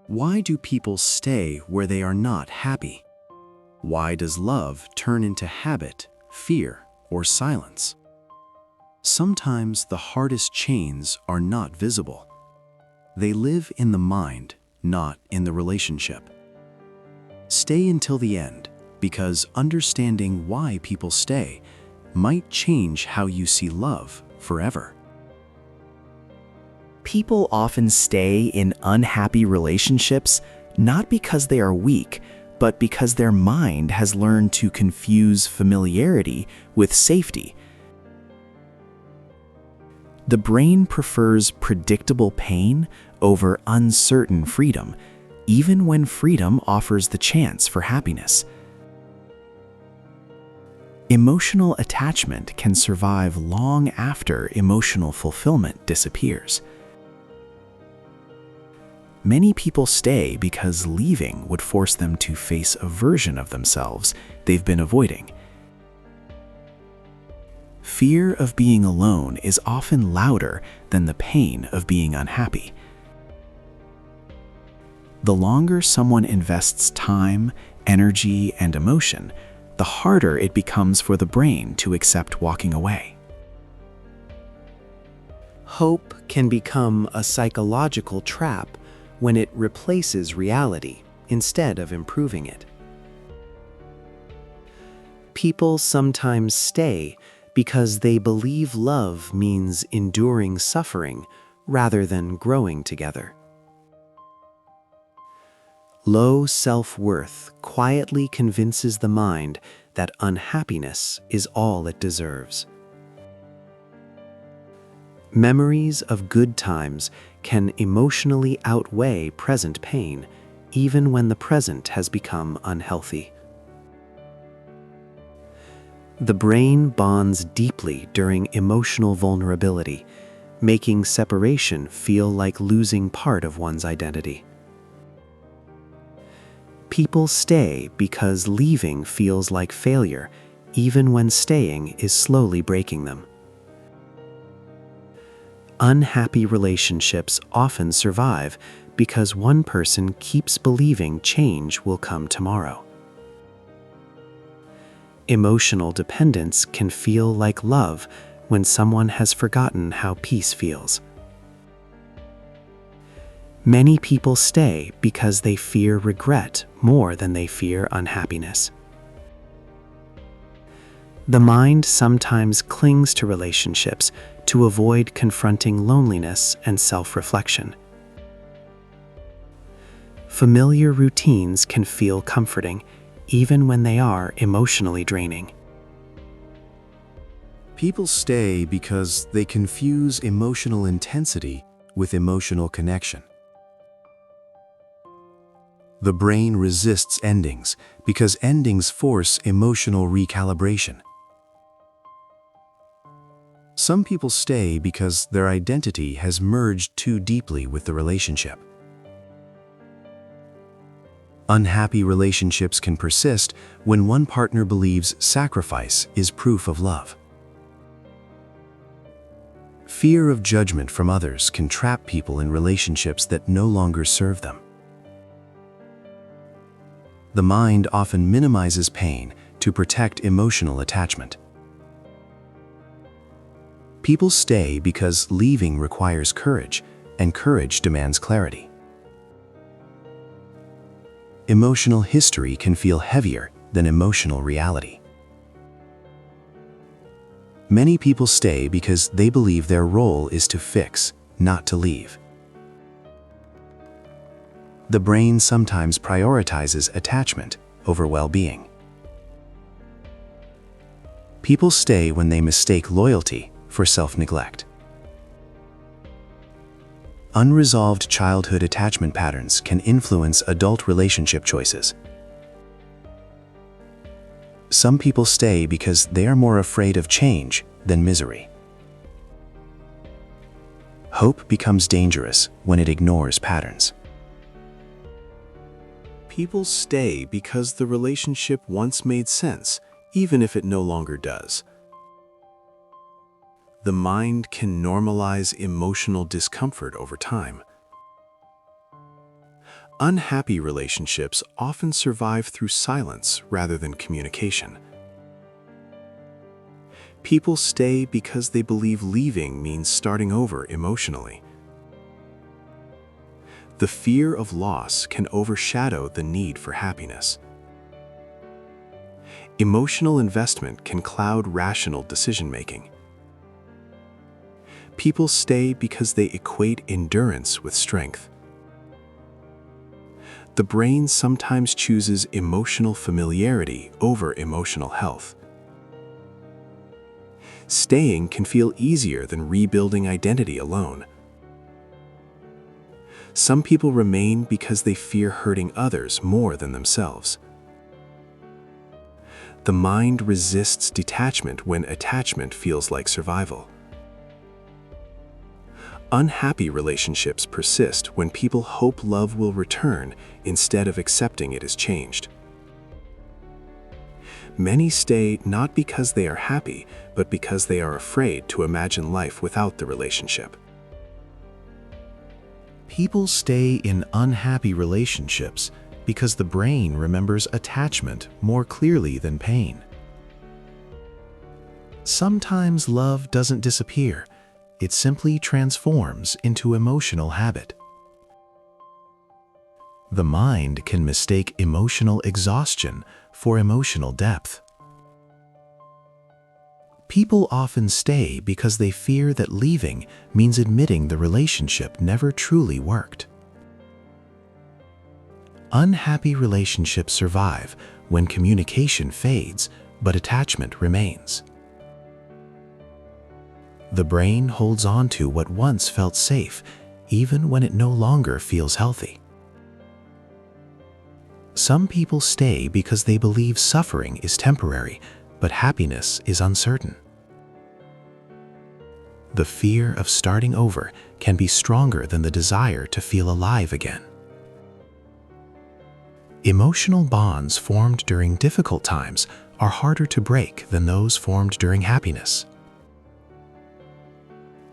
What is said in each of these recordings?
Why do people stay where they are not happy? Why does love turn into habit, fear, or silence? Sometimes the hardest chains are not visible. They live in the mind, not in the relationship. Stay until the end, because understanding why people stay might change how you see love forever. People often stay in unhappy relationships not because they are weak, but because their mind has learned to confuse familiarity with safety. The brain prefers predictable pain over uncertain freedom, even when freedom offers the chance for happiness. Emotional attachment can survive long after emotional fulfillment disappears. Many people stay because leaving would force them to face a version of themselves they've been avoiding. Fear of being alone is often louder than the pain of being unhappy. The longer someone invests time, energy, and emotion, the harder it becomes for the brain to accept walking away. Hope can become a psychological trap when it replaces reality instead of improving it. People sometimes stay because they believe love means enduring suffering rather than growing together. Low self-worth quietly convinces the mind that unhappiness is all it deserves. Memories of good times can emotionally outweigh present pain, even when the present has become unhealthy. The brain bonds deeply during emotional vulnerability, making separation feel like losing part of one's identity. People stay because leaving feels like failure, even when staying is slowly breaking them. Unhappy relationships often survive because one person keeps believing change will come tomorrow. Emotional dependence can feel like love when someone has forgotten how peace feels. Many people stay because they fear regret more than they fear unhappiness. The mind sometimes clings to relationships to avoid confronting loneliness and self-reflection. Familiar routines can feel comforting, even when they are emotionally draining. People stay because they confuse emotional intensity with emotional connection. The brain resists endings because endings force emotional recalibration. Some people stay because their identity has merged too deeply with the relationship. Unhappy relationships can persist when one partner believes sacrifice is proof of love. Fear of judgment from others can trap people in relationships that no longer serve them. The mind often minimizes pain to protect emotional attachment. People stay because leaving requires courage, and courage demands clarity. Emotional history can feel heavier than emotional reality. Many people stay because they believe their role is to fix, not to leave. The brain sometimes prioritizes attachment over well-being. People stay when they mistake loyalty for self-neglect. Unresolved childhood attachment patterns can influence adult relationship choices. Some people stay because they are more afraid of change than misery. Hope becomes dangerous when it ignores patterns. People stay because the relationship once made sense, even if it no longer does. The mind can normalize emotional discomfort over time. Unhappy relationships often survive through silence rather than communication. People stay because they believe leaving means starting over emotionally. The fear of loss can overshadow the need for happiness. Emotional investment can cloud rational decision-making. People stay because they equate endurance with strength. The brain sometimes chooses emotional familiarity over emotional health. Staying can feel easier than rebuilding identity alone. Some people remain because they fear hurting others more than themselves. The mind resists detachment when attachment feels like survival. Unhappy relationships persist when people hope love will return instead of accepting it has changed. Many stay not because they are happy, but because they are afraid to imagine life without the relationship. People stay in unhappy relationships because the brain remembers attachment more clearly than pain. Sometimes love doesn't disappear, it simply transforms into emotional habit. The mind can mistake emotional exhaustion for emotional depth. People often stay because they fear that leaving means admitting the relationship never truly worked. Unhappy relationships survive when communication fades, but attachment remains. The brain holds on to what once felt safe, even when it no longer feels healthy. Some people stay because they believe suffering is temporary, but happiness is uncertain. The fear of starting over can be stronger than the desire to feel alive again. Emotional bonds formed during difficult times are harder to break than those formed during happiness.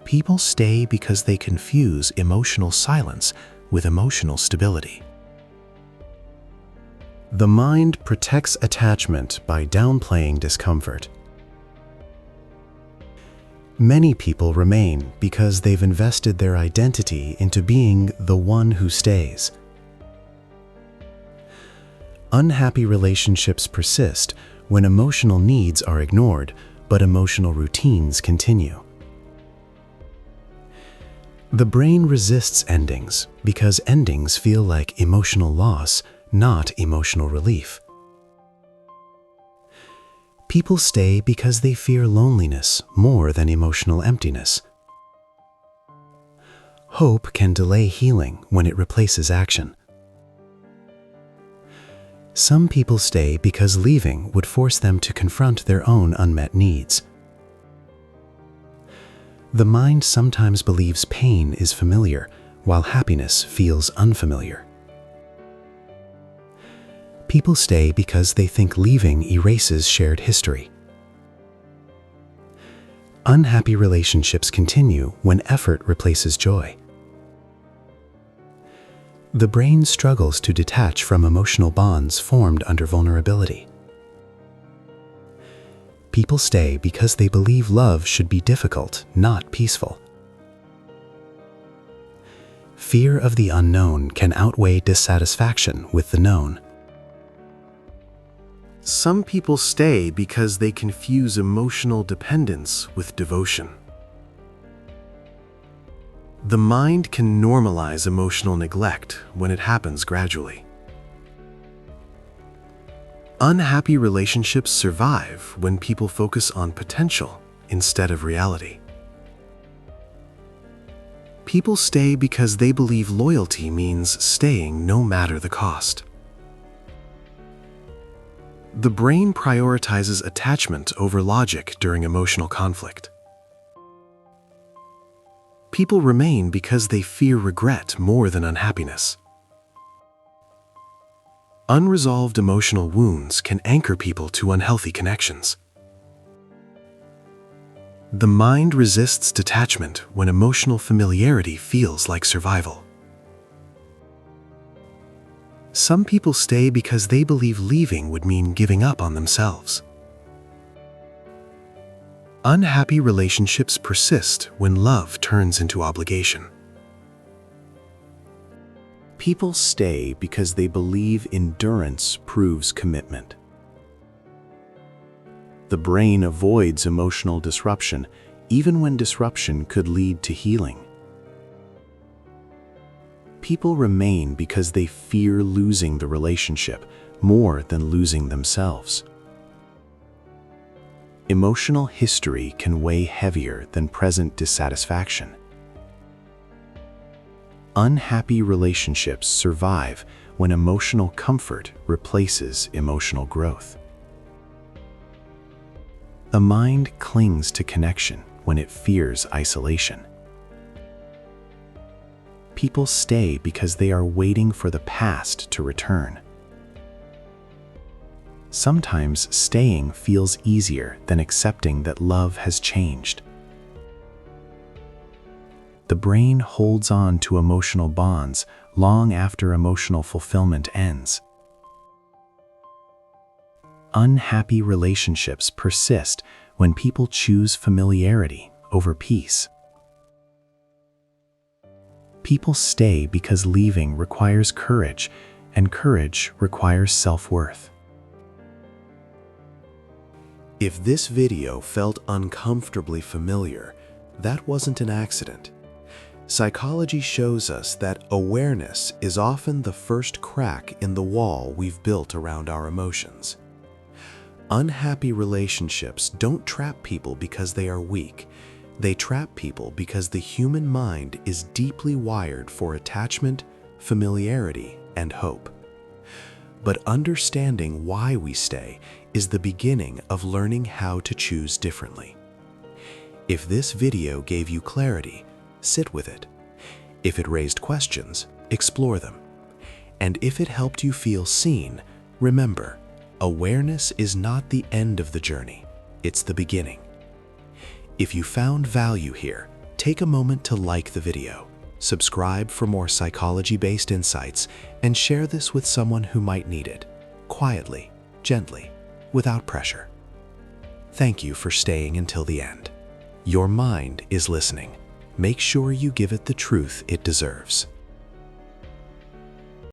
People stay because they confuse emotional silence with emotional stability. The mind protects attachment by downplaying discomfort. Many people remain because they've invested their identity into being the one who stays. Unhappy relationships persist when emotional needs are ignored, but emotional routines continue. The brain resists endings because endings feel like emotional loss, not emotional relief. People stay because they fear loneliness more than emotional emptiness. Hope can delay healing when it replaces action. Some people stay because leaving would force them to confront their own unmet needs. The mind sometimes believes pain is familiar, while happiness feels unfamiliar. People stay because they think leaving erases shared history. Unhappy relationships continue when effort replaces joy. The brain struggles to detach from emotional bonds formed under vulnerability. People stay because they believe love should be difficult, not peaceful. Fear of the unknown can outweigh dissatisfaction with the known. Some people stay because they confuse emotional dependence with devotion. The mind can normalize emotional neglect when it happens gradually. Unhappy relationships survive when people focus on potential instead of reality. People stay because they believe loyalty means staying no matter the cost. The brain prioritizes attachment over logic during emotional conflict. People remain because they fear regret more than unhappiness. Unresolved emotional wounds can anchor people to unhealthy connections. The mind resists detachment when emotional familiarity feels like survival. Some people stay because they believe leaving would mean giving up on themselves. Unhappy relationships persist when love turns into obligation. People stay because they believe endurance proves commitment. The brain avoids emotional disruption, even when disruption could lead to healing. People remain because they fear losing the relationship more than losing themselves. Emotional history can weigh heavier than present dissatisfaction. Unhappy relationships survive when emotional comfort replaces emotional growth. The mind clings to connection when it fears isolation. People stay because they are waiting for the past to return. Sometimes staying feels easier than accepting that love has changed. The brain holds on to emotional bonds long after emotional fulfillment ends. Unhappy relationships persist when people choose familiarity over peace. People stay because leaving requires courage, and courage requires self-worth. If this video felt uncomfortably familiar, that wasn't an accident. Psychology shows us that awareness is often the first crack in the wall we've built around our emotions. Unhappy relationships don't trap people because they are weak. They trap people because the human mind is deeply wired for attachment, familiarity, and hope. But understanding why we stay is the beginning of learning how to choose differently. If this video gave you clarity, sit with it. If it raised questions, explore them. And if it helped you feel seen, remember, awareness is not the end of the journey, it's the beginning. If you found value here, take a moment to like the video, subscribe for more psychology-based insights, and share this with someone who might need it, quietly, gently, without pressure. Thank you for staying until the end. Your mind is listening. Make sure you give it the truth it deserves.